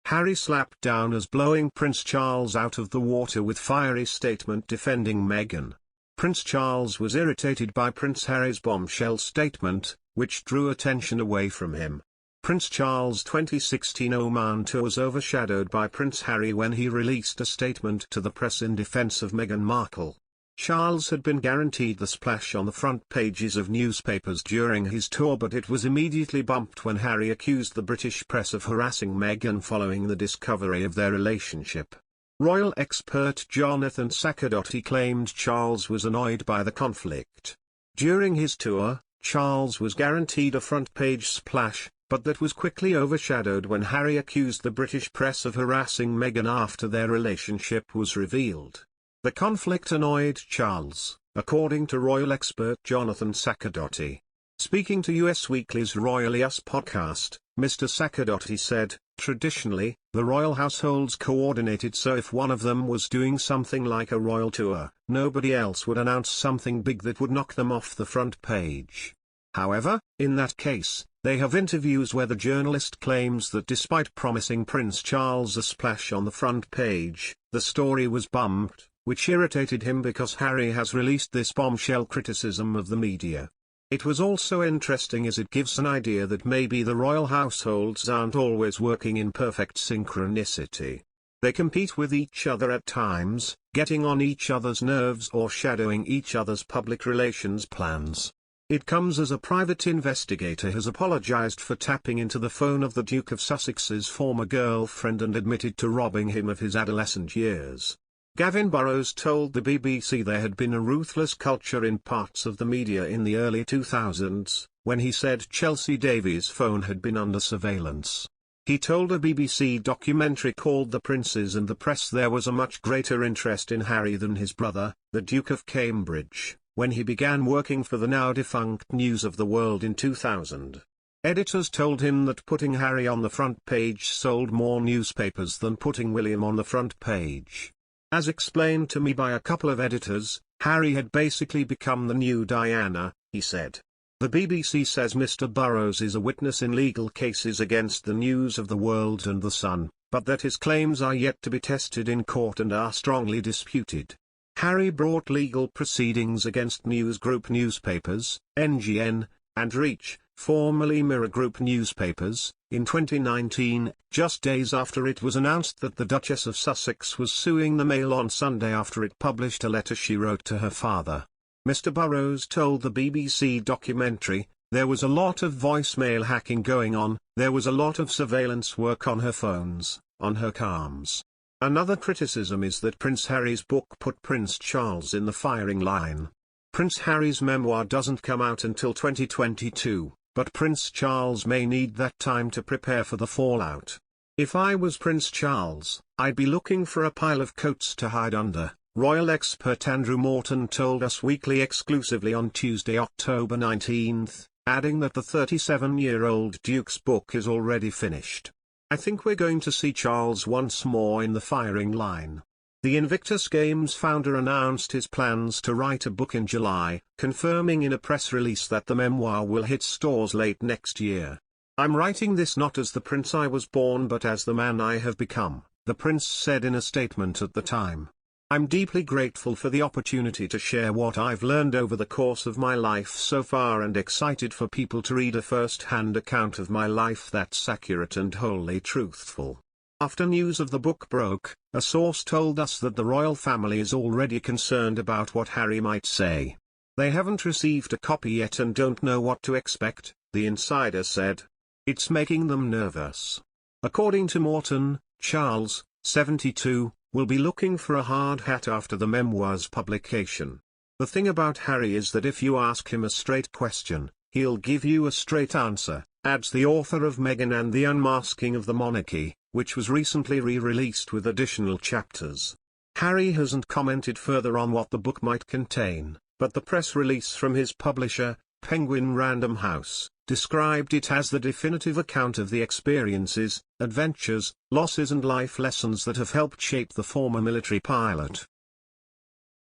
Harry slapped down as blowing Prince Charles out of the water with fiery statement defending Meghan. Prince Charles was irritated by Prince Harry's bombshell statement, which drew attention away from him. Prince Charles' 2016 Oman tour was overshadowed by Prince Harry when he released a statement to the press in defense of Meghan Markle. Charles had been guaranteed the splash on the front pages of newspapers during his tour, but it was immediately bumped when Harry accused the British press of harassing Meghan following the discovery of their relationship. Royal expert Jonathan Saccardotti claimed Charles was annoyed by the conflict. During his tour, Charles was guaranteed a front-page splash, but that was quickly overshadowed when Harry accused the British press of harassing Meghan after their relationship was revealed. The conflict annoyed Charles, according to royal expert Jonathan Saccardotti. Speaking to US Weekly's Royal US podcast, Mr. Saccardotti said, "Traditionally, the royal households coordinated, so if one of them was doing something like a royal tour, nobody else would announce something big that would knock them off the front page. However, in that case, they have interviews where the journalist claims that despite promising Prince Charles a splash on the front page, the story was bumped, which irritated him because Harry has released this bombshell criticism of the media. It was also interesting as it gives an idea that maybe the royal households aren't always working in perfect synchronicity. They compete with each other at times, getting on each other's nerves or shadowing each other's public relations plans. It comes as a private investigator has apologized for tapping into the phone of the Duke of Sussex's former girlfriend and admitted to robbing him of his adolescent years. Gavin Burrows told the BBC there had been a ruthless culture in parts of the media in the early 2000s, when he said Chelsea Davies' phone had been under surveillance. He told a BBC documentary called The Princes and the Press there was a much greater interest in Harry than his brother, the Duke of Cambridge, when he began working for the now-defunct News of the World in 2000. Editors told him that putting Harry on the front page sold more newspapers than putting William on the front page. As explained to me by a couple of editors, Harry had basically become the new Diana, he said. The BBC says Mr. Burrows is a witness in legal cases against the News of the World and The Sun, but that his claims are yet to be tested in court and are strongly disputed. Harry brought legal proceedings against News Group newspapers, NGN, and Reach, formerly Mirror Group newspapers, in 2019, just days after it was announced that the Duchess of Sussex was suing the Mail on Sunday after it published a letter she wrote to her father. Mr. Burrows told the BBC documentary, "There was a lot of voicemail hacking going on, there was a lot of surveillance work on her phones, on her cams." Another criticism is that Prince Harry's book put Prince Charles in the firing line. Prince Harry's memoir doesn't come out until 2022, but Prince Charles may need that time to prepare for the fallout. "If I was Prince Charles, I'd be looking for a pile of coats to hide under," royal expert Andrew Morton told Us Weekly exclusively on Tuesday, October 19, adding that the 37-year-old Duke's book is already finished. "I think we're going to see Charles once more in the firing line." The Invictus Games founder announced his plans to write a book in July, confirming in a press release that the memoir will hit stores late next year. "I'm writing this not as the prince I was born but as the man I have become," the prince said in a statement at the time. "I'm deeply grateful for the opportunity to share what I've learned over the course of my life so far and excited for people to read a first-hand account of my life that's accurate and wholly truthful." After news of the book broke, a source told us that the royal family is already concerned about what Harry might say. "They haven't received a copy yet and don't know what to expect," the insider said. "It's making them nervous." According to Morton, Charles, 72, will be looking for a hard hat after the memoir's publication. "The thing about Harry is that if you ask him a straight question, he'll give you a straight answer," adds the author of Meghan and the Unmasking of the Monarchy, which was recently re-released with additional chapters. Harry hasn't commented further on what the book might contain, but the press release from his publisher, Penguin Random House, described it as the definitive account of the experiences, adventures, losses and life lessons that have helped shape the former military pilot.